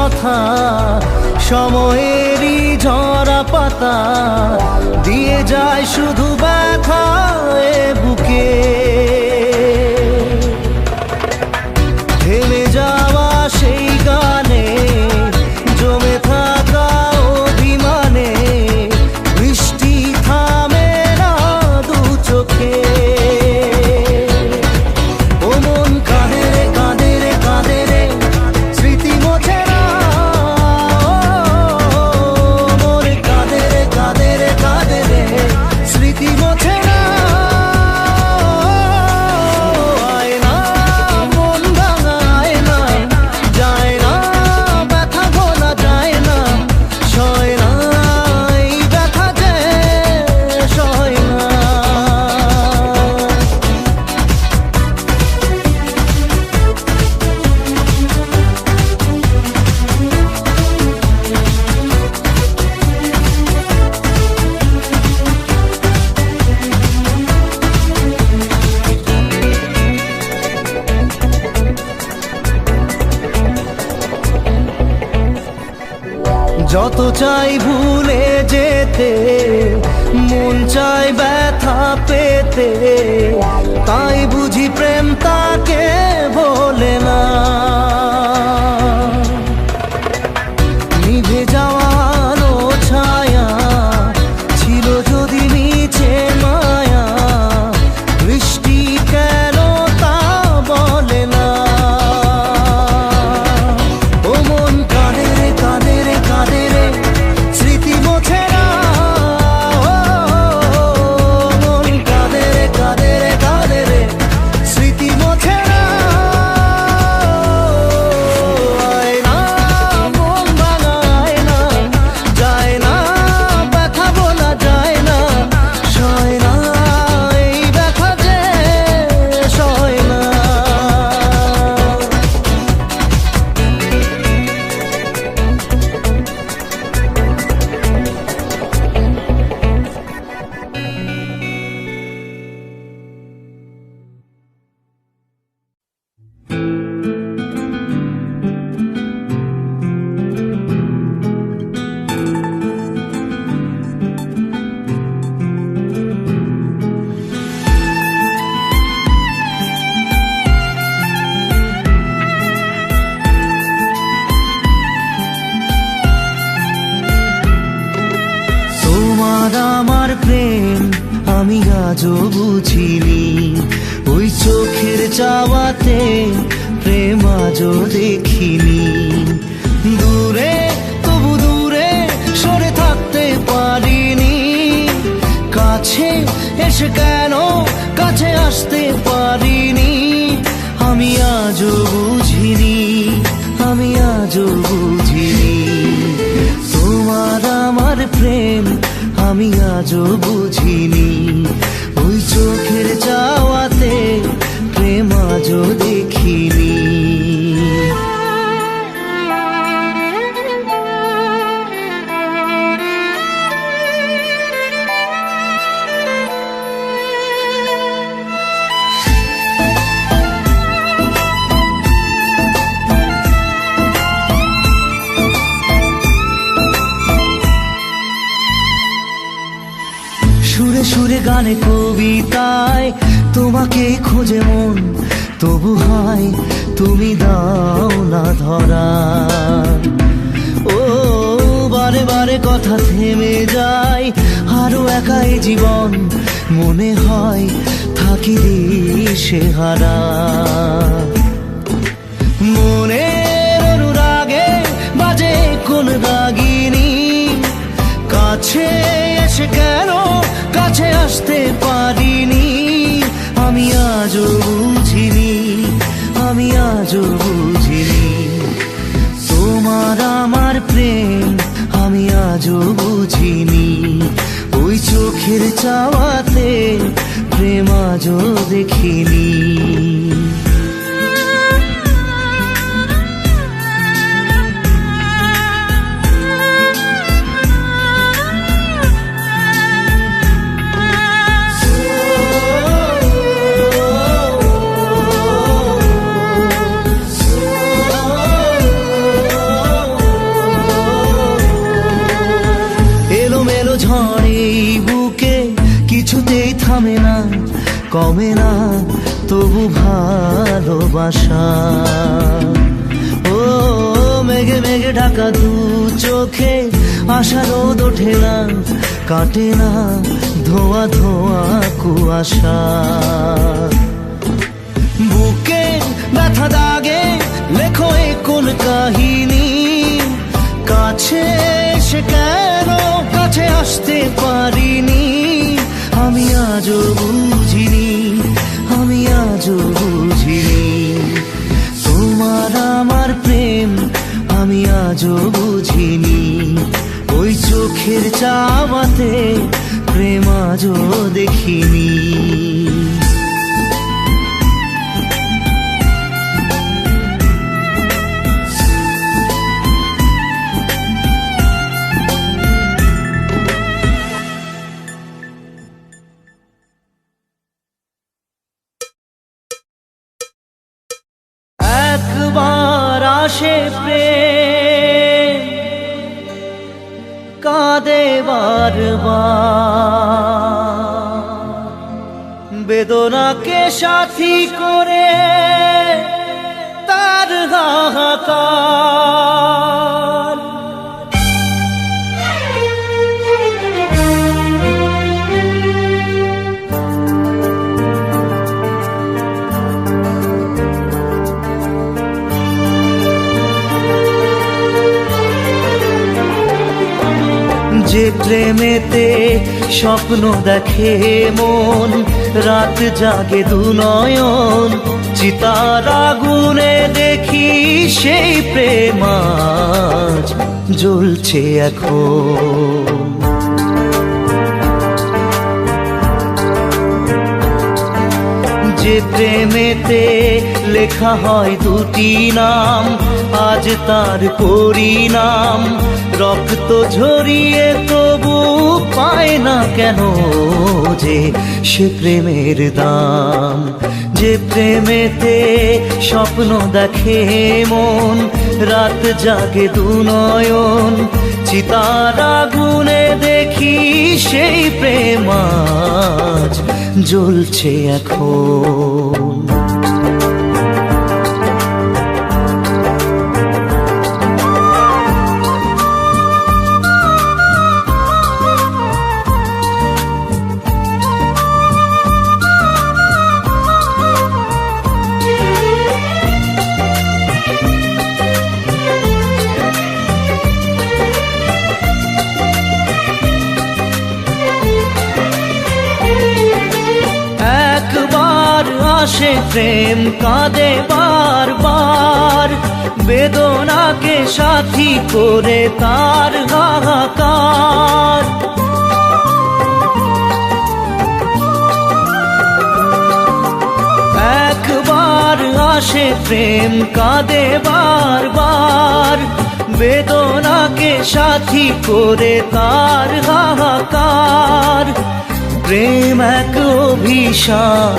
কথা, সময়েরই ঝরা পাতা দিয়ে যায় শুধু ব্যথা এ বুকে। থেমে যাওয়া সেই গানে জমে থাকা অভিমানে বৃষ্টি থামে না দু চোখে। ও মন কাঁদে রে কাঁদে রে কাঁদে রে, স্মৃতি মোছে না। মন কাঁদে রে কাঁদে রে কাঁদে রে, স্মৃতি মোছে না। যত চাই ভুলে যেতে, মন চাই ব্যথা পেতে, তাই বুঝি প্রেম তাকে বলে না। নিভে যাওয়া আলো ছায়া ছিল যদি নিচে মায়া, বৃষ্টি কেন তা বলে না। ও মন কাঁদে রে কাঁদে রে কাঁদে রে, স্মৃতি মোছে না। মন কাঁদে রে কাঁদে রে কাঁদে রে, স্মৃতি মোছে না। আয় না মন ভাঙায় না, যায় না ব্যথা বলা যায় না, সয় না এই ব্যথা যে সয় না। তোমার আমার প্রেম আমি আজও বুঝিনি, ওই চোখের চাওয়াতে প্রেম আজও দেখিনি। দূরে তবু দূরে সরে থাকতে পারিনি, কাছে এসে কেন কাছে আসতে পারিনি। আমি আজও বুঝিনি, আমি আজও বুঝিনি। তোমার আমার প্রেম আমি আজও বুঝিনি, ওই চোখের চাওয়াতে প্রেম আজও দেখিনি। সুরে সুরে গানে কবিতায় তোমাকে খোঁজে মন, তবু হয় তুমি দাও না ধরা। ও বারে বারে কথা থেমে যায়, আরো একাই জীবন মনে হয় থাকি দিশে হারা। মনের অনুরাগে বাজে কোন রাগিনী, কাছে এসে কেন কাছে আসতে পারিনি। আমি আজও বুঝিনি, আমি আজও বুঝিনি। তোমার আমার প্রেম আমি আজও বুঝিনি, ওই চোখের চাওয়াতে প্রেম আজও দেখিনি। ঝড় এই বুকে কিছুতেই থামে না, কমে না তবু ভালোবাসা। ও মেঘে মেঘে ঢাকা দু চোখে আশা রোদ ওঠে না, কাটে না ধোয়া ধোয়া কুয়াশা। বুকে ব্যথা দাগে লেখো এ কোন কাহিনী, কাছে এসে কেন কাছে আসতে পারিনি। আমি আজও বুঝিনি, আমি আজও বুঝিনি তোমার আমার প্রেম, আমি আজও বুঝিনি। ওই চোখের চাওয়াতে প্রেম আজও দেখিনি। একবার আসে প্রেম, কাঁদে বারবার, বেদনাকে সাথী করে তার হাহাকার। যে প্রেমেতে স্বপ্ন দেখে মন, রাত জাগে দু নয়ন, চিতার আগুনে দেখি সেই প্রেম আজ জ্বলছে এখন। যে প্রেমেতে লেখা হয় দুটি নাম, আজ তার পরিণাম রক্ত ঝরিয়ে তবু পায় না কেন যে সে প্রেমের দাম। যে প্রেমেতে স্বপ্ন দেখে মন, রাত জাগে দু নয়ন, চিতার আগুনে দেখি সেই প্রেম আজ জ্বলছে এখন। আসে প্রেম কাঁদে বারবার, বেদনাকে সাথী করে তার হাহাকার। একবার আসে প্রেম কাঁদে বারবার, বেদনাকে সাথী করে তার হাহাকার। প্রেম এক অভিশাপ,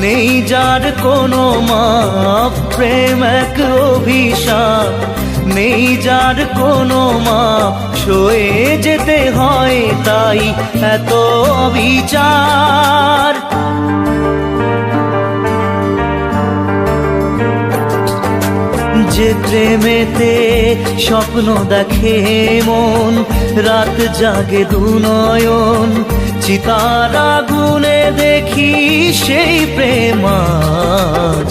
নেই যার কোনো মাপ। প্রেম এক অভিশাপ, নেই যার কোনো মাপ। সয়ে যেতে হয় তাই এত অবিচার। যে প্রেমেতে স্বপ্ন দেখে মন, রাত জাগে দু নয়ন, চিতার আগুনে দেখি সেই প্রেম আজ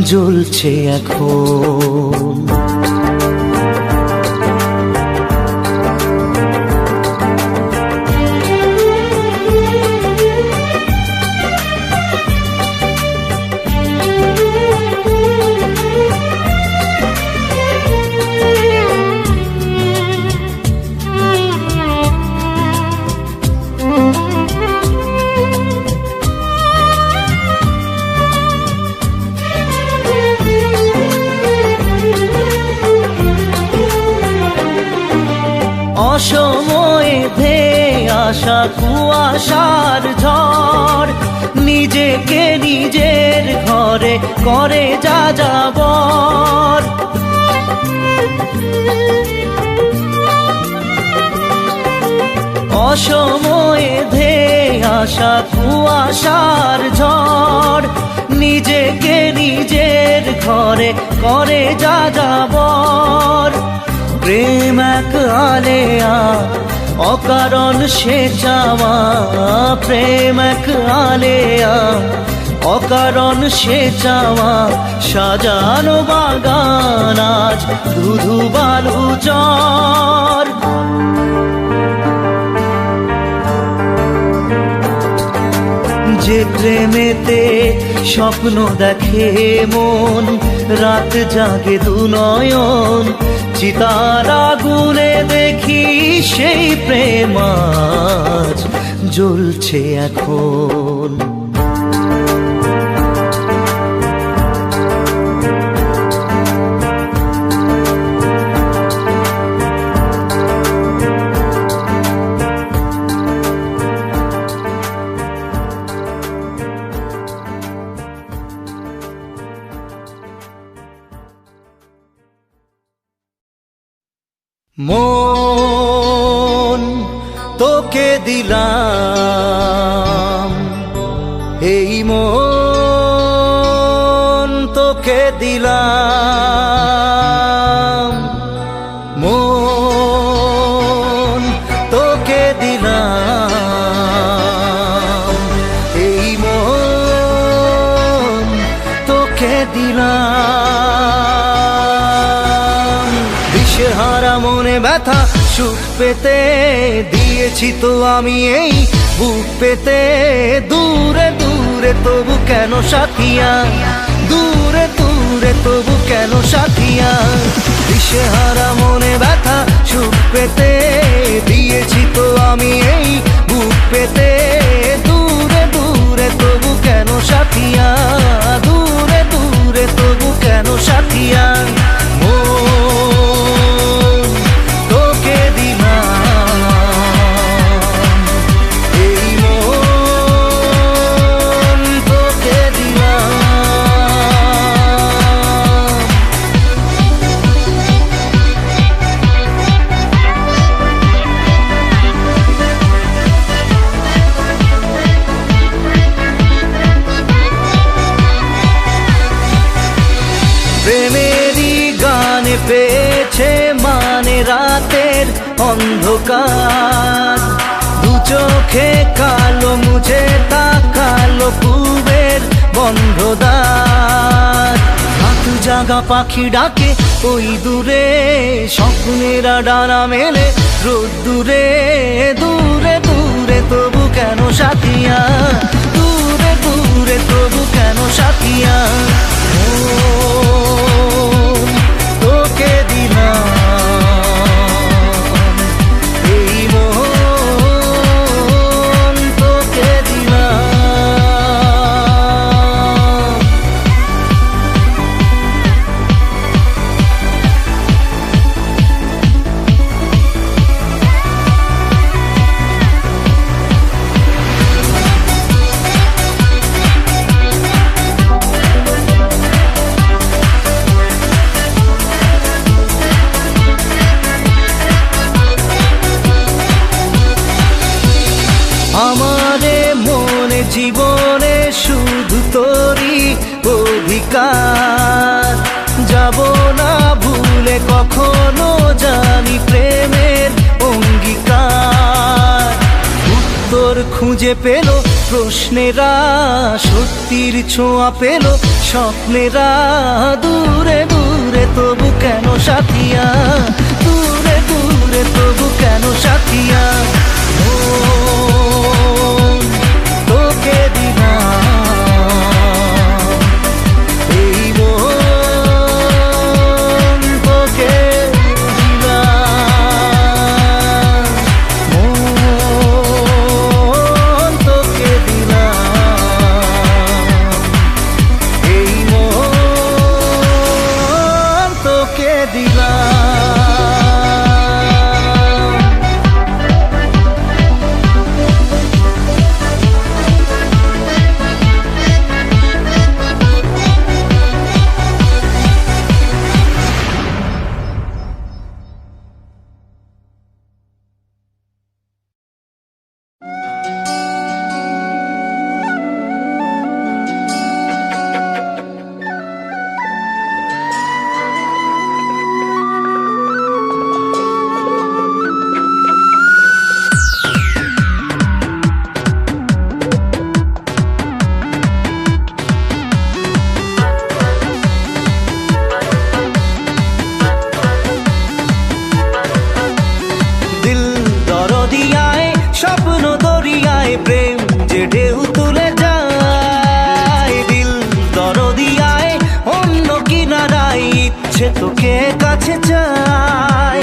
জ্বলছে এখন। অসময়ে ধেয়ে আসা কুয়াশার ঝড়, নিজেকে নিজের ঘরে করে যা যাবর। অসময়ে ধেয়ে আসা কুয়াশার ঝড়, নিজেকে নিজের ঘরে করে যা যাবর। প্রেম এক আলেয়া অকারণ সে চাওয়া, প্রেম এক আলেয়া অকারণ সে চাওয়া, সাজানো বাগান আজ ধুধু বালু চর। যে প্রেমেতে স্বপ্ন দেখে মন, রাত জাগে দু নয়ন, চিতার আগুনে দেখি সেই প্রেম আজ জ্বলছে এখন। মন তোকে দিলাম, এই মন তোকে দিলাম, মন তোকে দিলাম, এই মন তোকে দিলাম। দিশেহারা মনে ব্যথা সুখ পেতে দিয়েছি তো আমি এই বুক পেতে, দূরে দূরে তবু কেন সাথিয়া, দূরে দূরে তবু কেন সাথিয়া। দিশেহারা মনে ব্যথা সুখ পেতে দিয়েছি তো আমি এই বুক পেতে, দূরে দূরে তবু কেন সাথিয়া, দূরে দূরে তবু কেন সাথিয়া। প্রেমেরই গানে পেয়েছে মানে রাতের অন্ধকার, দু চোখে কালো মুঝে তাকালো পূবের বন্ধ দ্বার। হাত জাগা পাখি ডাকে ওই দূরে, স্বপ্নেরা ডানা মেলে রোদ দূরে, দূরে দূরে তবু কেন সাথিয়া, দূরে দূরে তবু কেন সাথিয়া। তোকে দিলাম, এই মন তোকে দিলাম। আমারে মনে জীবনে শুধু তোরই অধিকার, যাব না ভুলে কখনো জানি প্রেমের অঙ্গীকার। উত্তর খুঁজে পেল প্রশ্নেরা, সত্যির ছোঁয়া পেল স্বপ্নেরা, দূরে দূরে তবু কেন সাথিয়া, দূরে দূরে তবু কেন সাথিয়া। তোকে দিলাম, এই মন তোকে দিলাম, মন তোকে দিলাম, এই মন তোকে দিলাম। তোকে কাছে চাই।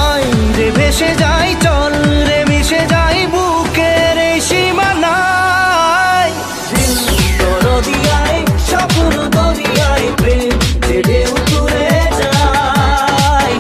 আয় রে ভেসে যাই, চল রে মিশে যাই বুকের এই সীমানায়। দরদিয়ায় স্বপ্ন দরিয়ায় প্রেম যে ঢেউ তুলে যায়।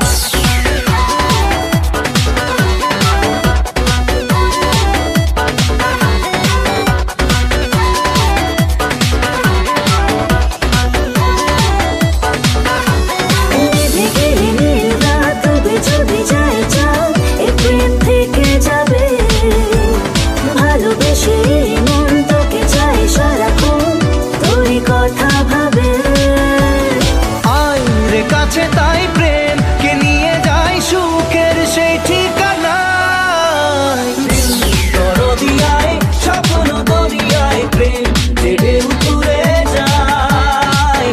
কাছে তাই প্রেম কে নিয়ে যাই সুখের সেই ঠিকানায়। দরদিয়ায় স্বপ্ন দরিয়ায় প্রেম যে ঢেউ তুলে যায়।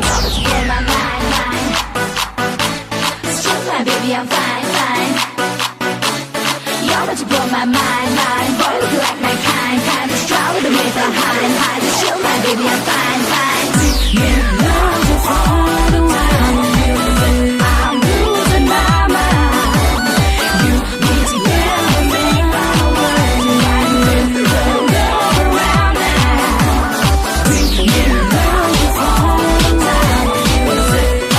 Baby, I'm fine, fine. You're what you blow my mind, mind. Boy, look like my kind, kind of straw with the way behind, hide. Just chill, my baby, I'm fine, fine. You know just all the while. I'm losing my mind. You need to get with me by word. And we'll go around now. You know just all the time.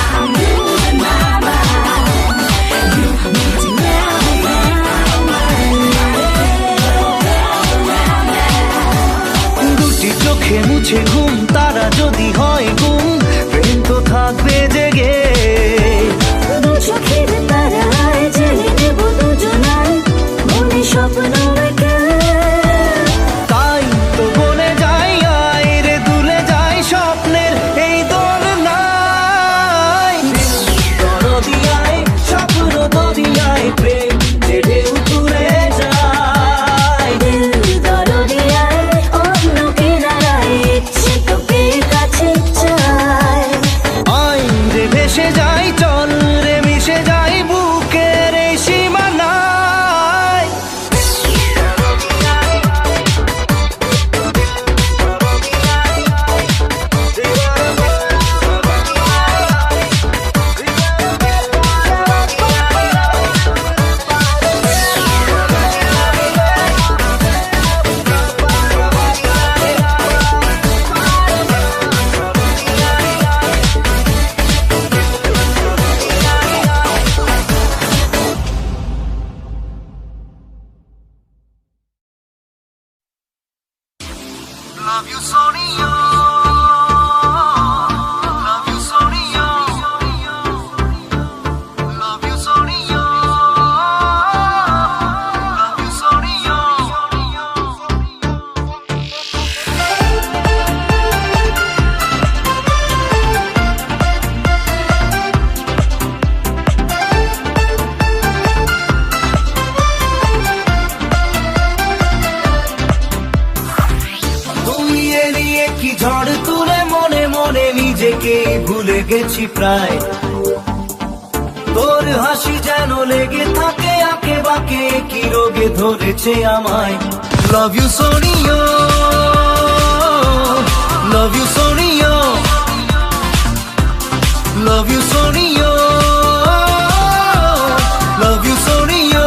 I'm losing my mind. You need to get with me by word. দুটি চোখে মুছে ঘুম, তারা যদি হয় গুম, প্রেম তো থাকবে জেগে। দু চোখের তারায় জেলে নেব দুজনায় মনে স্বপ্ন এঁকে। তাই তো বলে যাই, আয় রে দুলে যাই স্বপ্নের এই দোলনায়। দরদিয়ায় স্বপ্ন দরিয়ায় প্রেম যে ঢেউ তুলে যায়। দিল দরদিয়ায় অন্য কিনারায় ইচ্ছে তোকে কাছে চায়। আয় রে ভেসে যাই, চল রে মিশে যাই বুকের এই সীমানায়। Love you, Sonia. Love you, Sonia. Love you, Sonia. Love you, Sonia. তুমি এড়িয়ে কি ঝড় তুলে মনে মনে নিজেকে ভুলে গেছি প্রায়। তোর হাসি যেন লেগে থাকে আঁকে বাঁকে, কি রোগে ধরেছে আমায়। Love you Sonia, love you Sonia, love you Sonia, love you Sonia.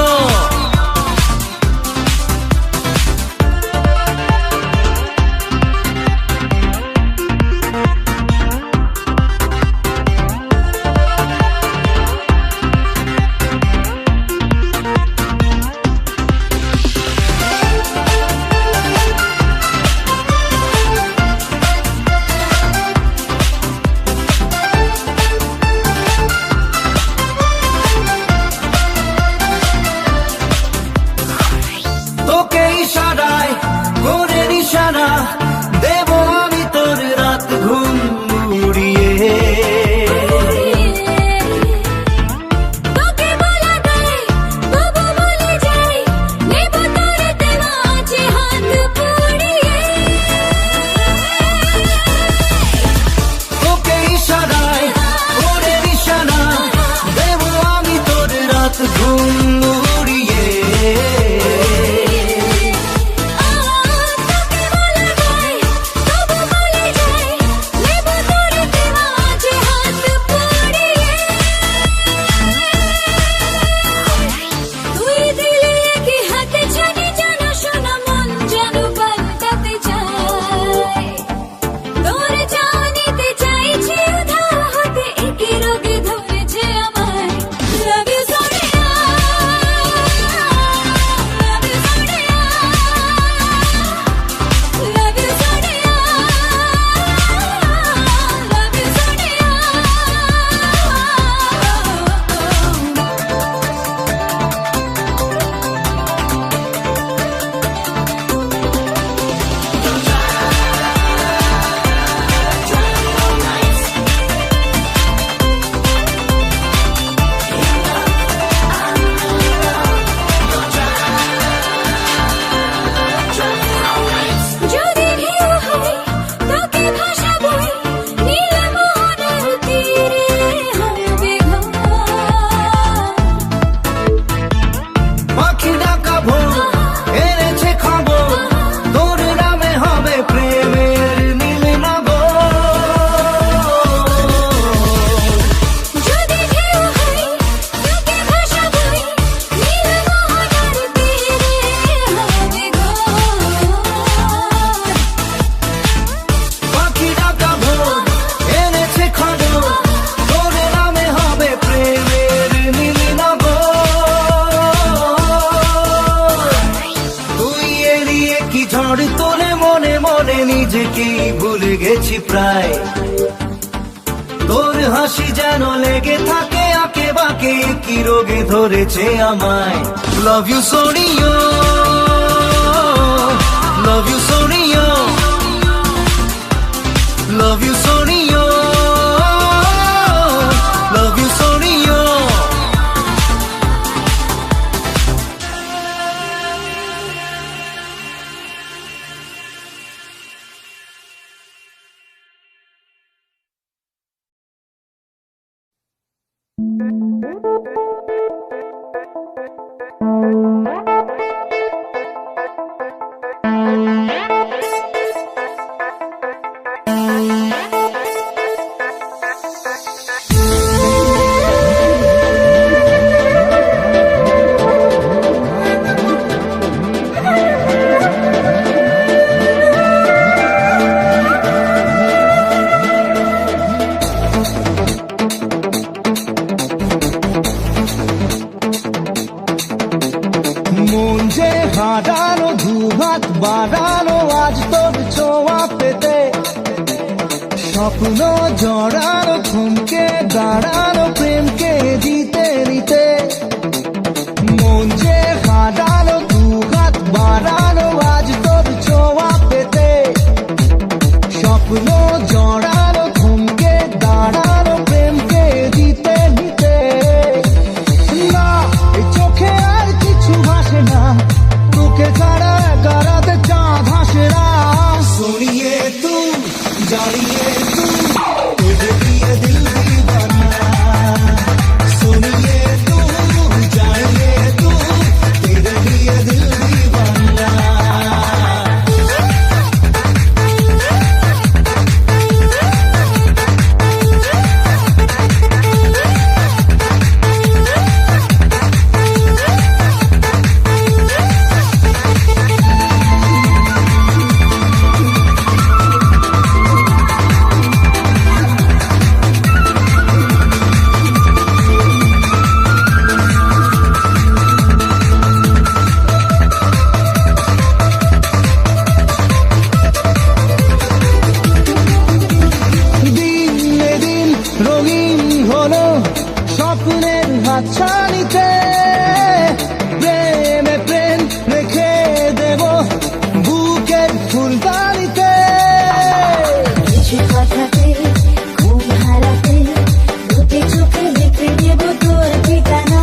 ঝড় তোলে মনে মনে, নিজেকেই ভুলে গেছি প্রায়। তোর হাসি যেন লেগে থাকে আঁকে বাঁকে, কি রোগে ধরেছে আমায়। Love you Sonia, love you Sonia, love you Sonia, love you Sonia. মন যে হারানো, দুহাত বাড়ানো আজ তোর ছোঁয়া পেতে, স্বপ্ন জড়ানো, থমকে দাঁড়ানো প্রেমকে দিতে দিতে। মন যে হারানো, দুহাত বাড়ানো আজ তোর ছোঁয়া পেতে, স্বপ্ন জড়ানো, থমকে দাঁড়ানো প্রেমকে দিতে দিতে। না এই চোখে আর কিছু ভাসে না, তোকে ছাড়া গারাতে চাঁদ হাসে না। सोनिए तू जानिए तू, तुझे दिए दिल दीवाना। सोनिए तू जानिए तू, तेरे दिए दिल दीवाना। রঙিন হলো স্বপ্নের হাতছানিতে, প্রেমে প্রেম রেখে দেব বুকের ফুলদানিতে। কিছু কথাতে ঘুম হারাতে, দুটি চোখে লিখে দেব তোর ঠিকানা।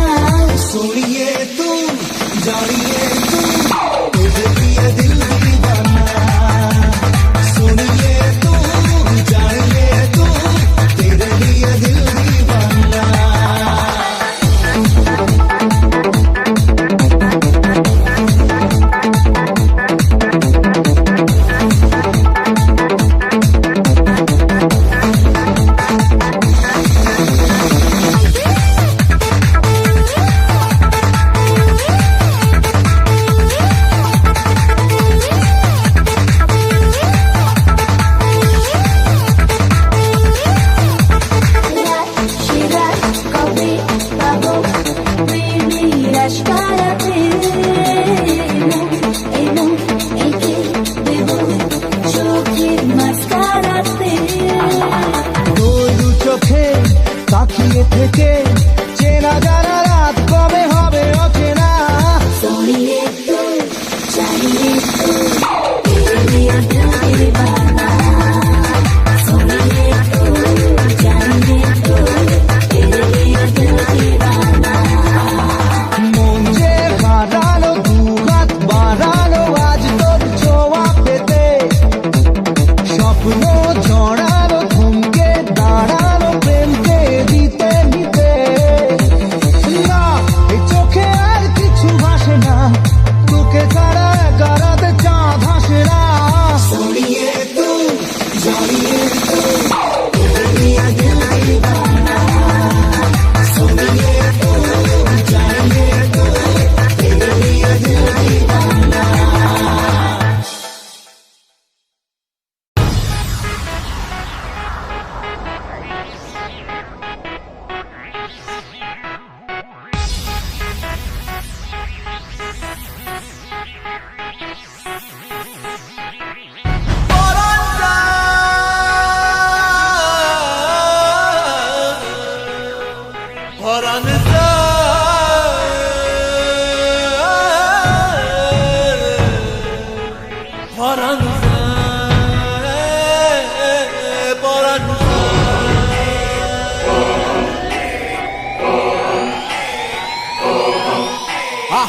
सोनिए तू जानिए तू, तुझे दिए दिल दीवाना। सोनिए तू जानिए तू, तेरे लिए दिल दीवाना।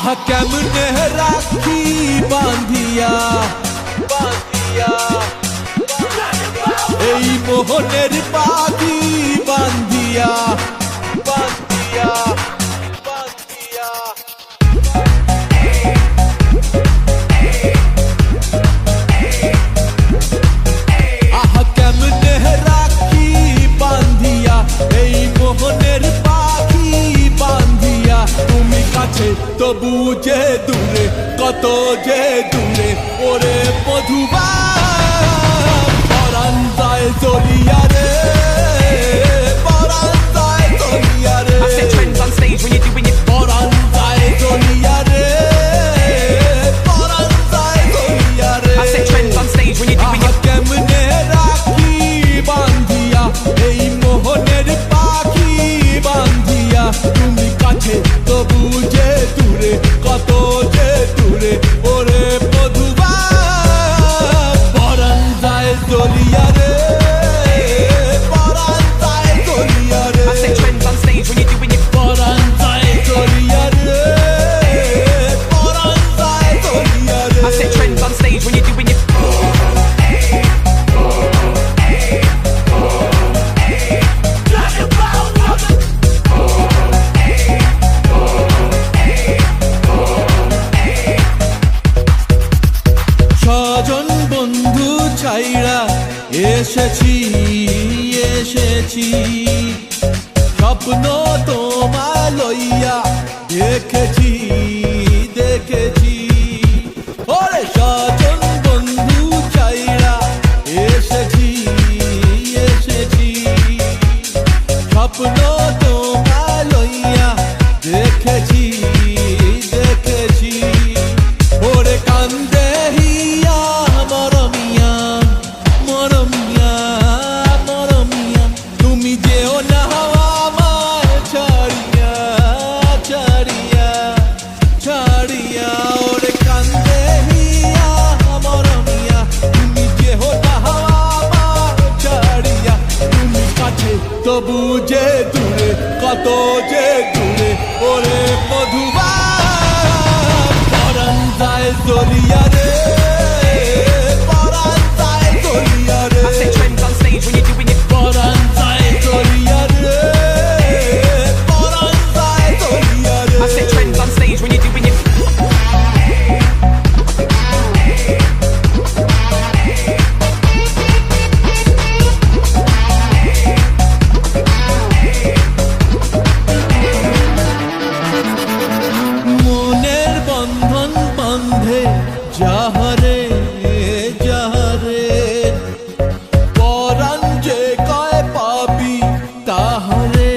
আহা কেমনে রাখি বাঁধিয়া বাঁধিয়া এই মোহনের পাখি বাঁধিয়া বাঁধিয়া বাঁধিয়া আহা কেমনে রাখি বাঁধিয়া এই মোহনের পাখি বাঁধিয়া তুমি কাছে তবু যে দূরে কত যে দূরে ওরে মধুবা পরাণ যায় জ্বলিয়া রে পরাণ যায় জ্বলিয়া রে I set trends on stage when you're doing it. পরাণ যায় জ্বলিয়া রে পরাণ যায় জ্বলিয়া রে I set trends on stage when you're doing আহা it. কেমনে রাখি বাঁধিয়া এই মোহনের পাখি বাঁধিয়া তুমি কাছে তবু যে দূরে কত যে দূরে ওরে মধুবা পরাণ যায় জ্বলিয়া রে পরাণ যায় জ্বলিয়া রে I set trends on stage when you're doing it. পরাণ যায় জ্বলিয়া রে পরাণ যায় জ্বলিয়া রে I set trends on stage when you're doing it. স্বজন বন্ধু ছাইড়া এসেছি এসেছি স্বপ্ন তোমায় লইয়া দেখেছি দেখেছি ওরে স্বজন বন্ধু ছাইড়া এসেছি এসেছি স্বপ্ন তোমায় লইয়া দেখেছি দেখেছি ওরে কান্দে হিয়া মরমিয়া মরমিয়া মরমিয়া তুমি যেও না আমার ছাড়িয়া ছাড়িয়া ছাড়িয়া ওরে কান্দে হিয়া মরমিয়া তুমি যেও না আমার ছাড়িয়া তুমি কাছে তবু যে দূরে কত যে দূরে ওরে মধুবা পরাণ যায় জ্বলিয়া রে পরাণ যায় জ্বলিয়া রে I set trends on stage when you're doing it. পরাণ যায় জ্বলিয়া রে পরাণ যায় জ্বলিয়া রে I set trends on stage when you're doing it. মনের বন্ধন বন্ধে যাহারে যাহারে পরাণ যে কয় পাবি তাহারে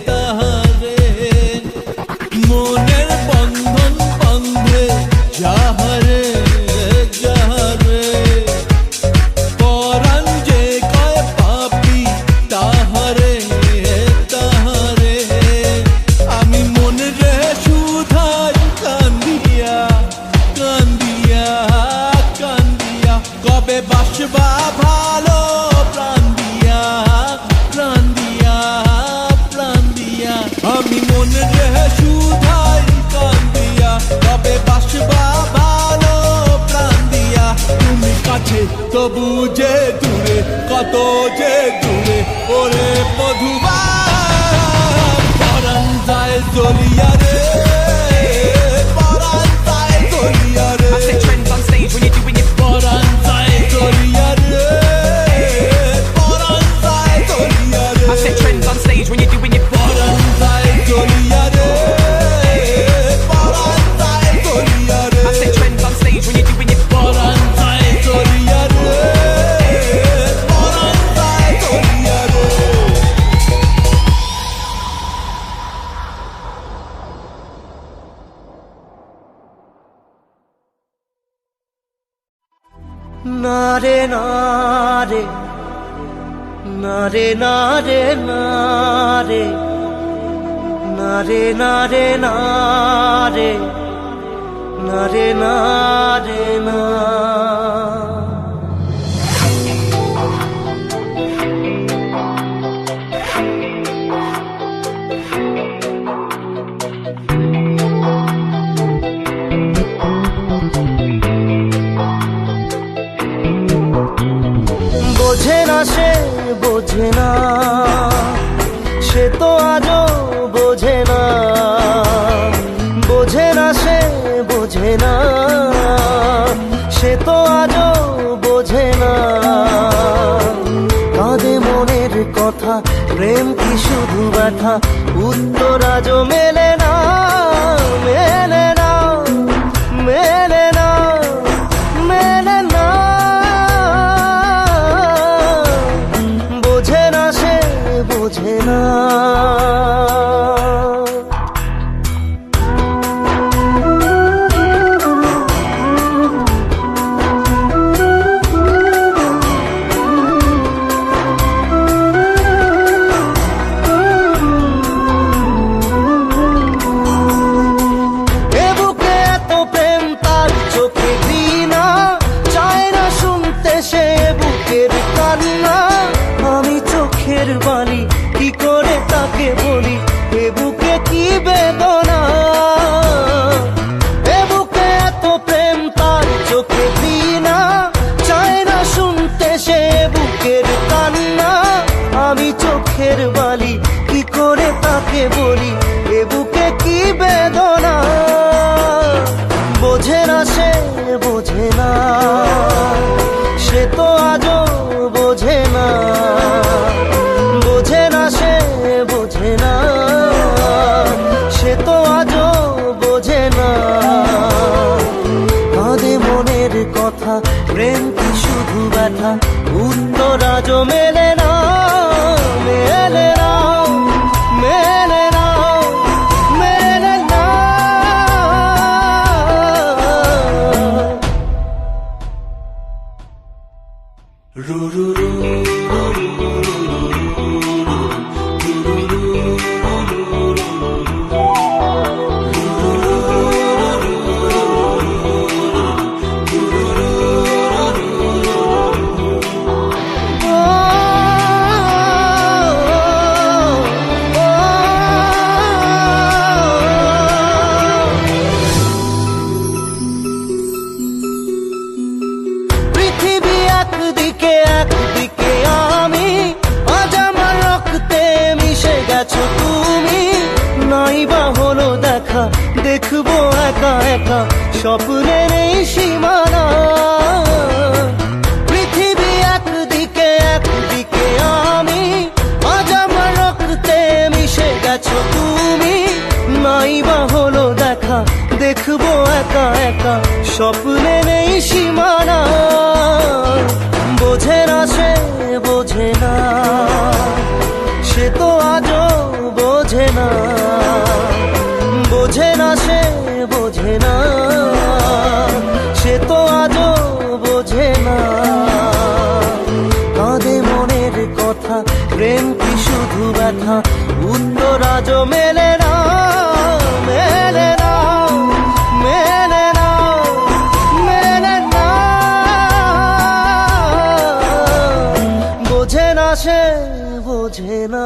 তাহারে মনের বন্ধন বন্ধে যাহারে যাহারে পরাণ যে কয় পাবি তাহারে তাহারে আমি মনে রে সুধাই কান্দিয়া কান্দিয়া কান্দিয়া কবে বাসবা ভালো প্রাণ দিয়া প্রাণ দিয়া প্রাণ দিয়া আমি মনে রে সুধাই কান্দিয়া কবে বাসবা ভালো প্রাণ দিয়া তুমি কাছে তবু যে দূরে কত যে দূরে ওরে মধুবা পরাণ যায় জ্বলিয়া রে পরাণ যায় জ্বলিয়া রে I set trends on stage when you're doing it. পরাণ যায় জ্বলিয়া রে পরাণ যায় জ্বলিয়া রে I set trends on stage when you're doing it. পরাণ যায় জ্বলিয়া রে পরাণ যায় জ্বলিয়া রে I set trends on stage when you're doing it. পরাণ যায় জ্বলিয়া রে পরাণ যায় জ্বলিয়া রে না রে না রে না রে না রে না রে না রে না রে না রে না রে না রে না সে তো আজও বোঝে না। কাঁদে মনের কথা, প্রেম কি শুধু ব্যথা, উত্তর আজও মেলে না, মেলে না, মেলে না, মেলে না। বোঝে না সে, বোঝে না। বাণী কি করে তাকে বলি, এ বুকে কি বেদনা, এ বুকে এত প্রেম তার চোখে দিনা, চায় না শুনতে সে বুকের কান্না। আমি চোখের বালি কি করে তাকে বলি, এ বুকে কি বেদনা। বোঝে না সে, বোঝে না, সে তো আজও বোঝে না। বোঝে না সে, বোঝে না, সে তো আজও বোঝে না। কাঁদে মনের কথা, প্রেম কি শুধু ব্যথা, উত্তর আজও মেলে না, মেলে না, মেলে না, মেলে না। রু রু রু দেখবো একা একা স্বপ্নের এই সীমানা। পৃথিবী একদিকে, একদিকে আমি, আজ আমার রক্তে মিশে গেছো তুমি। নাই বা হলো দেখা, দেখবো একা একা স্বপ্নের এই সীমানা। বোঝে না সে, বোঝে না, সে তো আজও বোঝে না। বোঝে না সে, বোঝে না, সে তো আজও বোঝে না। কাঁদে মনের কথা, প্রেম কি শুধু ব্যথা, উত্তর আজও মেলে না, মেলে না, মেলে না, মেলে না। বোঝে না সে, বোঝে না।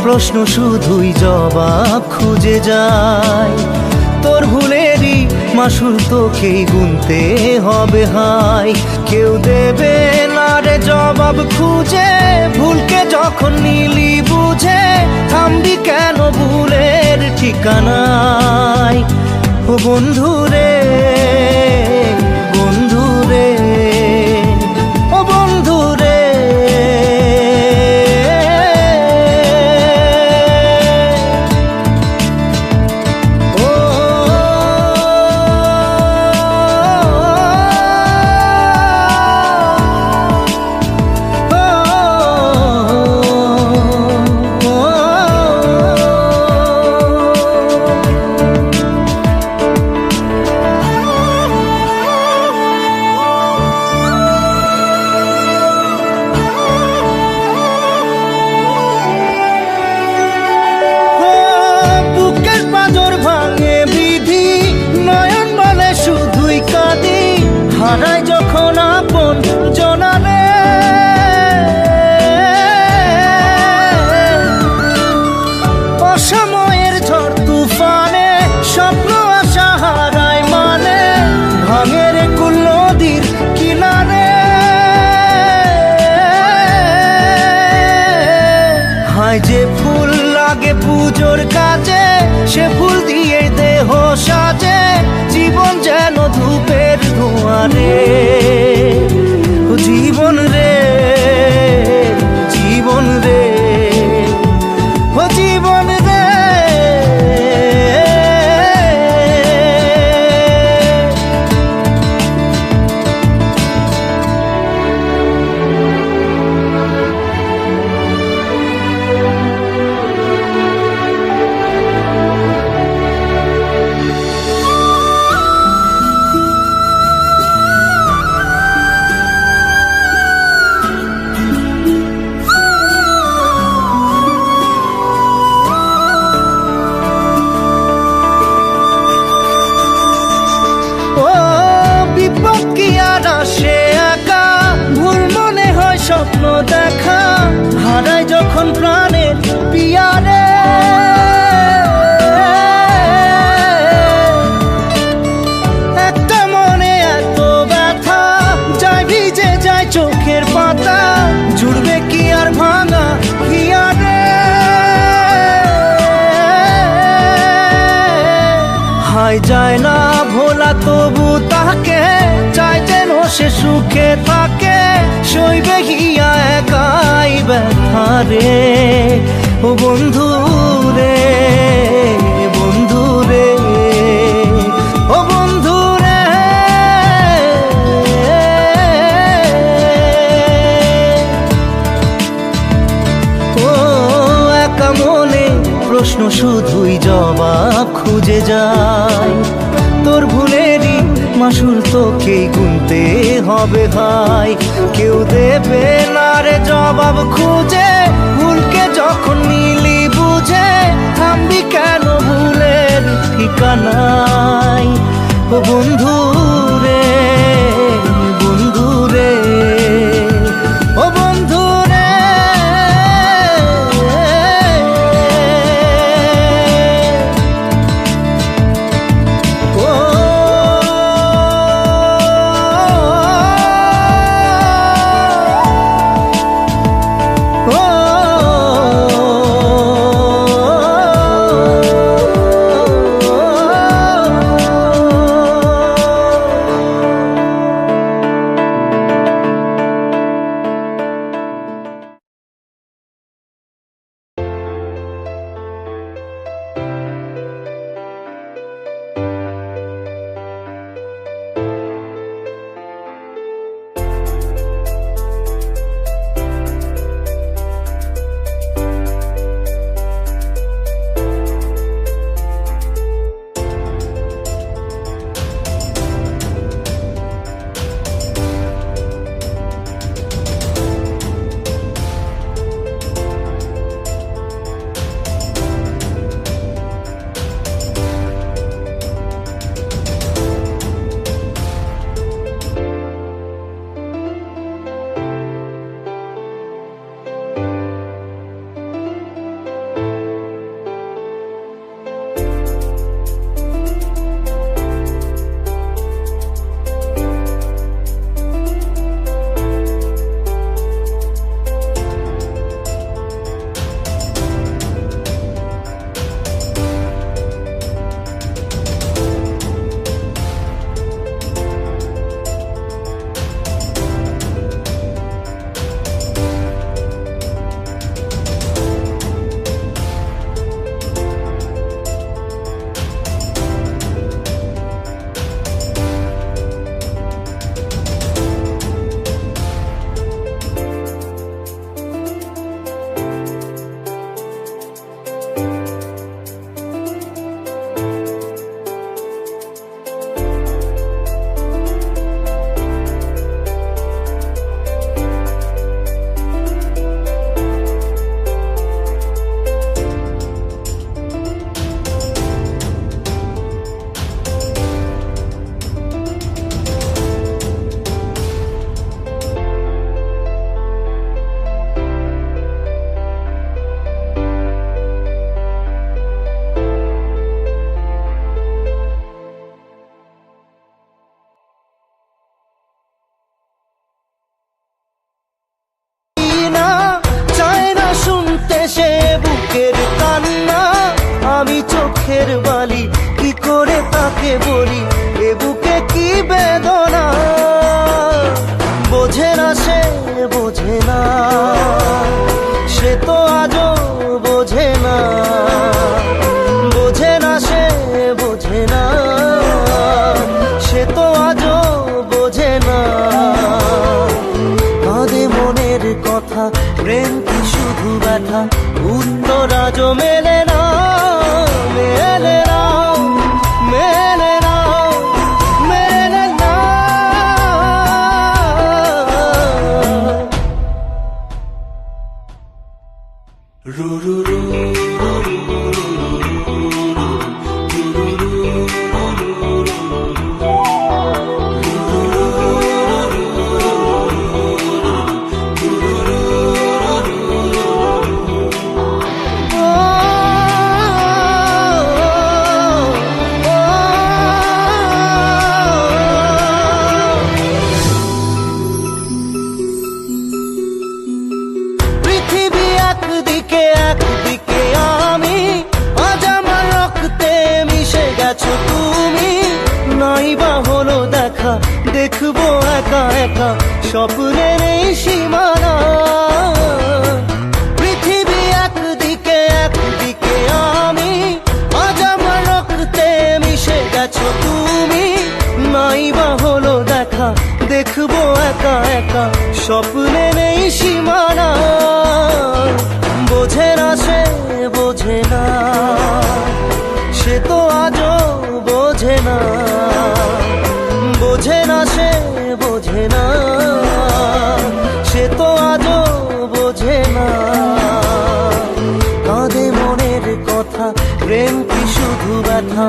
প্রশ্ন শুধুই জবাব খুঁজে যায়, তোর ভুলেরই মাসুল তোকেই গুনতে হবে হাই। কেউ দেবে না রে জবাব খুঁজে, ভুলকে যখন নিলি বুঝে থামবি কেন ভুলের ঠিকানায়। ও বন্ধু রে, বন্ধু রে, ও বন্ধু রে। ও বুকের পাঁজর ভাঙে বিধি, নয়ন বলে শুধুই কাঁদি, হারায় যখন আপন জনারে। অসময়ের ঝড় তুফানে স্বপ্ন আশা হারায় মানে, ভাঙে রে কুল নদীর কিনারে। হায় যে ফুল লাগে পুজোর কাজে, সে ফুল দিয়ে দেহ সাজে, জীবন যেন ধূপের ধোঁয়ারে। ও জীবন রে, জীবন রে, ও জীবন রে। ও বিপদ কি আর আসে একা, ভুল মনে হয় স্বপ্ন দেখা, হারায় যখন প্রাণের পিয়ারে। একটা মনে এত ব্যথা, যায় ভিজে যায় চোখের পাতা, জুড়বে কি আর ভাঙা হিয়ারে। হায় যায় না ভোলা তবু তাকে, চাই যেন সে সুখে থাকে, সইবে হিয়া একাই ব্যথা রে। ও বন্ধু রে, বন্ধু রে, ও বন্ধু রে। ও একা মনে প্রশ্ন শুধুই জবাব খুঁজে যায়, তোর ভুলেরই মাসুল তোকেই গুনতে হবে ভাই। কেউ দেবে না রে জবাব খুঁজে, ভুলকে যখন নিলি বুঝে, থামবি কেন ভুলের ঠিকানায়। ও বন্ধু রে, বন্ধু রে, ও বন্ধু রে। ও বোঝে না সে বোঝে না, সে তো আজও বোঝে না। কাঁদে মনের কথা, প্রেম কি শুধু ব্যথা, উত্তর আজও মেলে না, মেলে না, মেলে না, মেলে না। পৃথিবী একদিকে একদিকে আমি, আজ আমার রক্তে মিশে গেছো তুমি। নাই বা হলো দেখা, দেখবো একা একা স্বপ্নের এই সীমানা। পৃথিবী একদিকে একদিকে আমি, আজ আমার রক্তে মিশে গেছো তুমি। নাই বা হলো দেখা, দেখবো একা একা স্বপ্নের এই সীমানা। বোঝে না সে বোঝে না, সে তো আজও বোঝে না। বোঝে না সে বোঝে না, সে তো আজও বোঝে না। কাঁদে মনের কথা, প্রেম কি শুধু ব্যথা,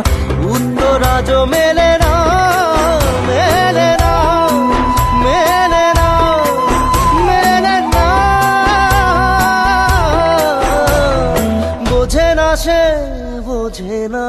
উত্তর আজও মেলে না, মেলে না, মেলে না, মেলে না। বোঝে না সে বোঝে না।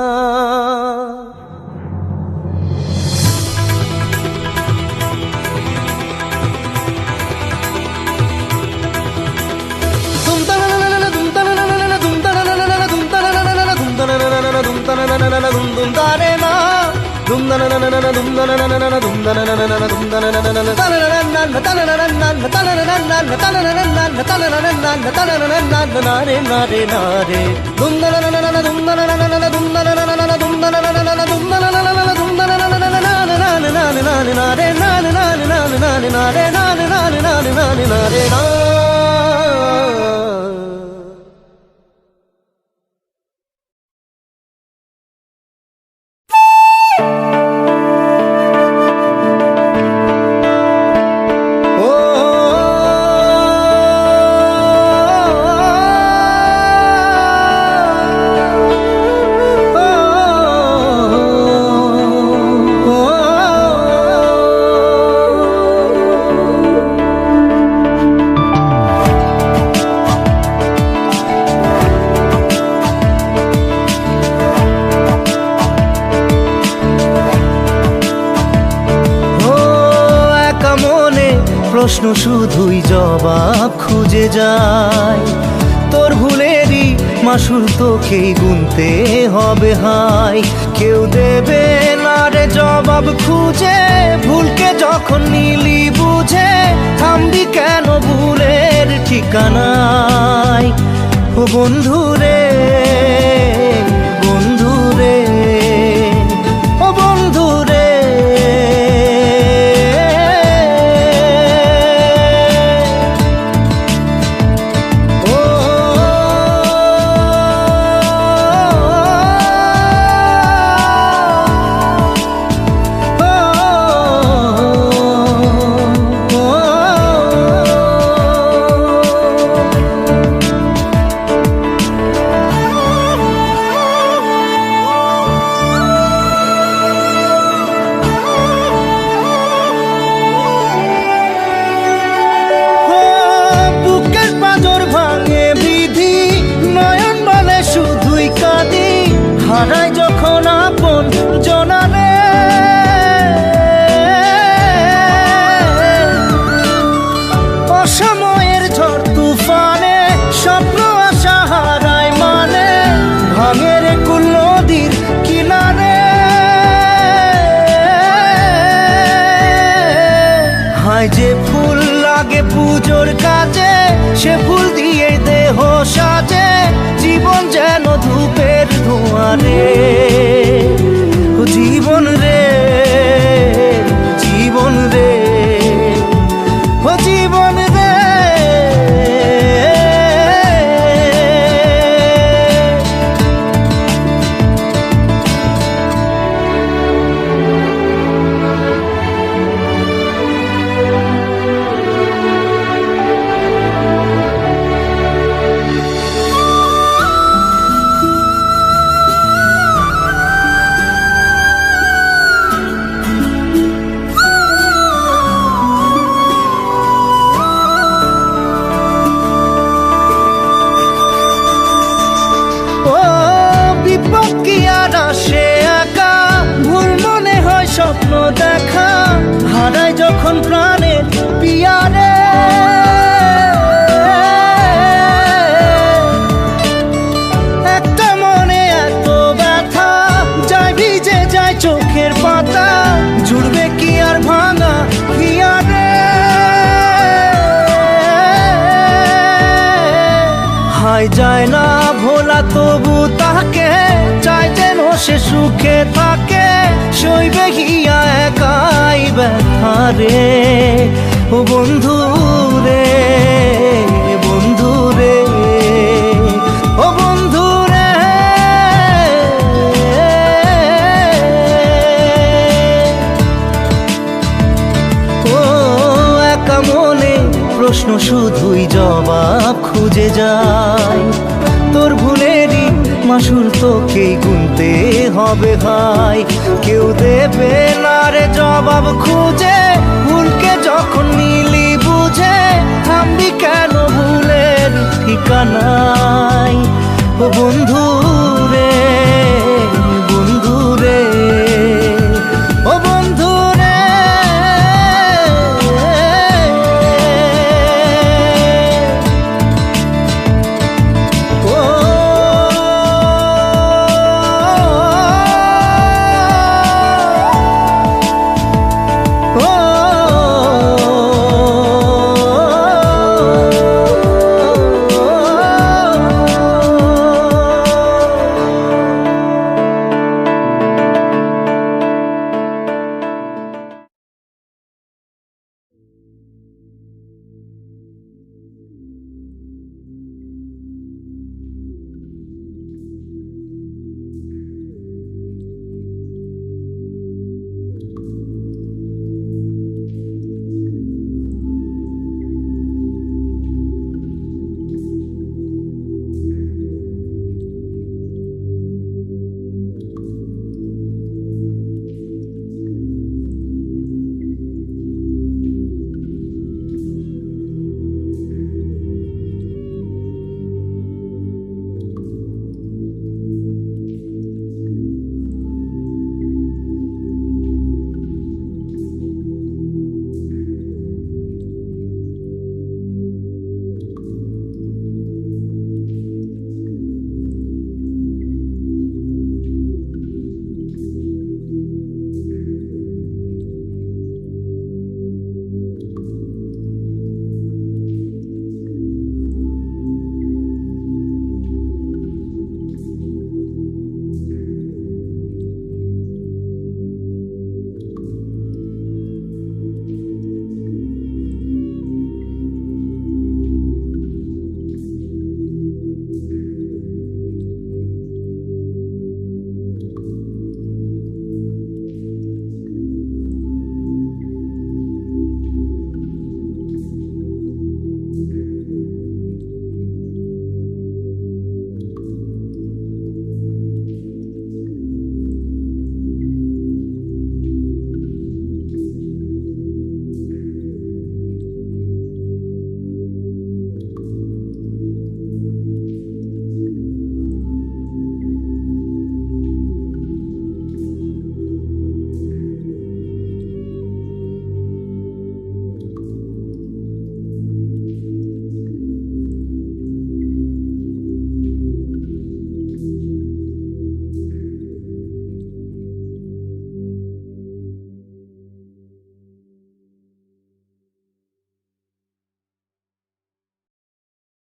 প্রশ্ন শুধুই জবাব খুঁজে যায়। তোর ভুলেরই মাসুল তোকেই গুনতে হবে হায়। কেউ দেবে না রে জবাব খুঁজে, ভুলকে যখন নিলি বুঝে থামবি কেন ভুলের ঠিকানায়। ও বন্ধু রে, বন্ধু রে, ও বন্ধু রে। রে, ও জীবন রে, জীবন রে, ও জীবন রে। ও বিপদ কি আর আসে একা, ভুল মনে হয় স্বপ্ন দেখা, হারায় যখন প্রাণের পিয়ারে। একটা মনে এত ব্যথা, যায় ভিজে যায় চোখের পাতা, জুড়বে কি আর ভাঙা হিয়ারে। হায় যায় না ভোলা তবু তাকে, চাই যেন সে সুখে থাকে, সইবে হিয়া একাই ব্যথা রে, ও বন্ধু রে, বন্ধু রে, ও বন্ধু রে। ও একা মনে প্রশ্ন শুধুই জবাব খুঁজে যায়, তোর ভুলেরই মাসুল তোকেই গুনতে হবে ভাই, কেউ দেবে না রে জবাব খুঁজে, ভুলকে যখন নিলি বুঝে, থামবি কেন ভুলের ঠিকানায়, ও বন্ধু